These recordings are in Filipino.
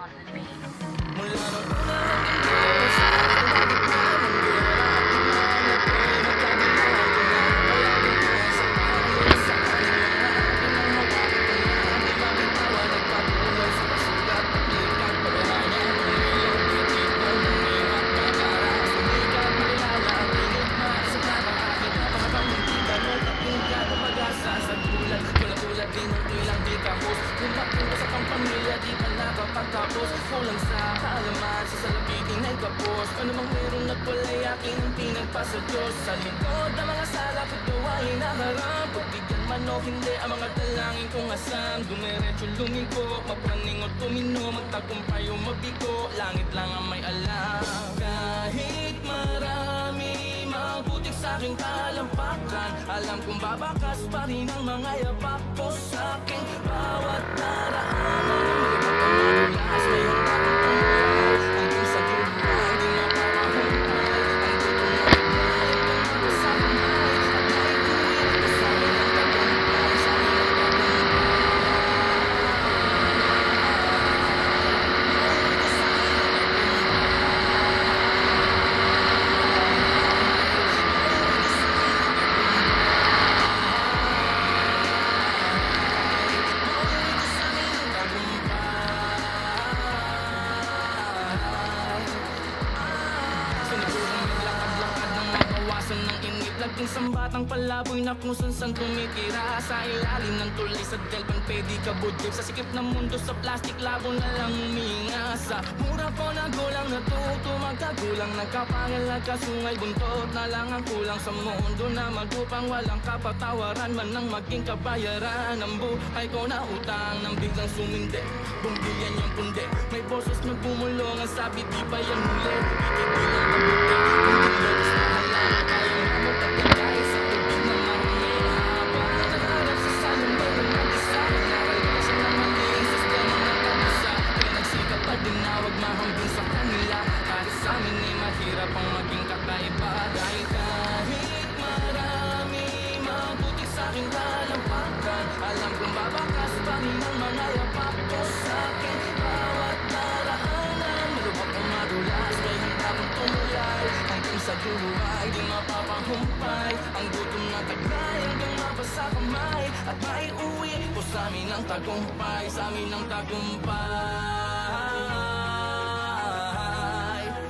Mula nung una hanggang sa bakit na manggera at imanap ko'y nagkabilaan ko na palaging nasa akin sa aking mga pinanghawak ko na di ba bitawan nagpatuloy sa pagsulat at likat pagkahanya kung iyong objektibo ng hirap pagkara sumikat makilala ang enigma sa nakakakit na pangapangmuntikan o takungkat o pag-asa sa gulat tulad din ng ilang di kahos lumaking ka sa pamilya di pa nakapagtapos kulang sa kaalaman sa salapiting ay kapos ano mang meron at wala'y aking pinagpa sa Diyos sa lingkod ng mga sala ko't gawain naharap pagbigyan man o hindi ang mga dalangin kong asam dumiretso lumiko mapraning o tumino magtagumpay o mabigo langit lang ang may alam kahit marami mabutik sa aking talampakan alam kong babakas pa rin ang mga yapak ko sa aking bawat daraanan madulas may handa kong tumulas hanggang sa buhay di mapapahumpay ang gutom na buhay hanggang makasamay at may tuwid ko sa amin ang tagumpay sa amin ang Sinigurong maglakad-lakad ng mabawasan ng inip Laging sambatang palaboy na kung san tumitira Sa ilalim ng tulay sa delpan pwede ka budlip Sa sikip ng mundo sa plastic labo na lang huminga Sa mura ko na gulang natuto magkagulang Nagkapangal nagkasungay buntot na lang ang kulang Sa mundo na magupang walang kapatawaran Man ang maging kabayaran Ang buhay ko na utang nang biglang sumindi Bumbilyan yung pundi May boses na bumulong ang sabi di ba yan huli Ikikilang ang buti Kung di lubos na halang Kayang mamot at lagay sa tubig na marami Habang nangarap sa salambay ng mag-isa Nangaral ka sa namaling sistema ng kabisa Kaya nagsikap at dinawag mahambing sa kanila Kahit sa amin ay mahirap ang maging kakaiba Dahil kahit marami mabuti sa aking talampakan Alam kong babakas pa rin ang mga yapak ko sa akin Bawat daraanan malubak ang madulas May handa kong tumulay hanggang sa buhay Di mapapahumpay ang gutom na taglay Hanggang mabasa kamay at maiuwi ko sa amin ang tagumpay Sa amin ang tagumpay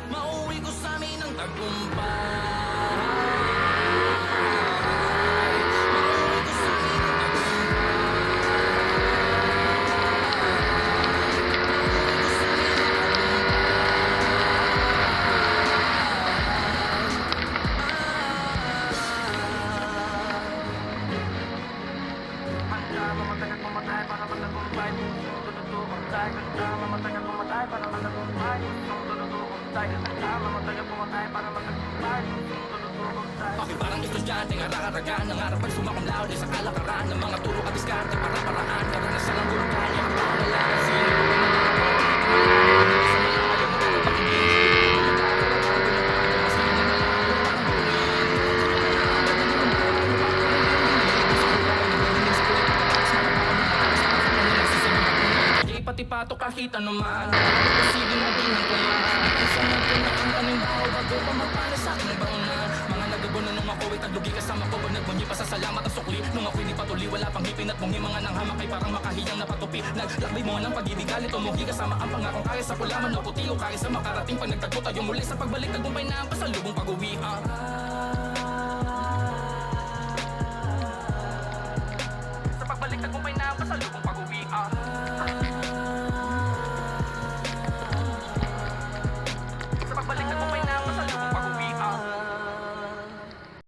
Mauwi ko sa amin ang tagumpay Handa mamatay at mamatay para magtagumpay Tutututay Handa mamatay at mamatay para magtagumpay Tutututay Handa mamatay at mamatay para magtagumpay Tutututay Bakit parang estudyante nga rakaragan Nangarap pag sumakumlaw di sa kalakaran Ng mga turo at diskarte para paraan Karanasan ang burukan niya ang pangalaman Sino pati pato kahit anuman Posibleng maging tuman Isang nagpunakang panimbaho bago pa magpala sa akin ng baunan Mga nagagunan nung ako'y taglugi kasama ko Pag nagbunyi pa sa salamat ang sukli Nung ako'y di patuli wala pang hipin at bungi Mga nanghamak ay parang makahiyang napatupi Naglakbay mo ng pag-ibig galit umuhi Kasama ang pangakong kaya sa kulaman o puti O kaya sa makarating pag nagtagpo tayo muli Sa pagbalik tagumpay na ang pasalubong pag-uwi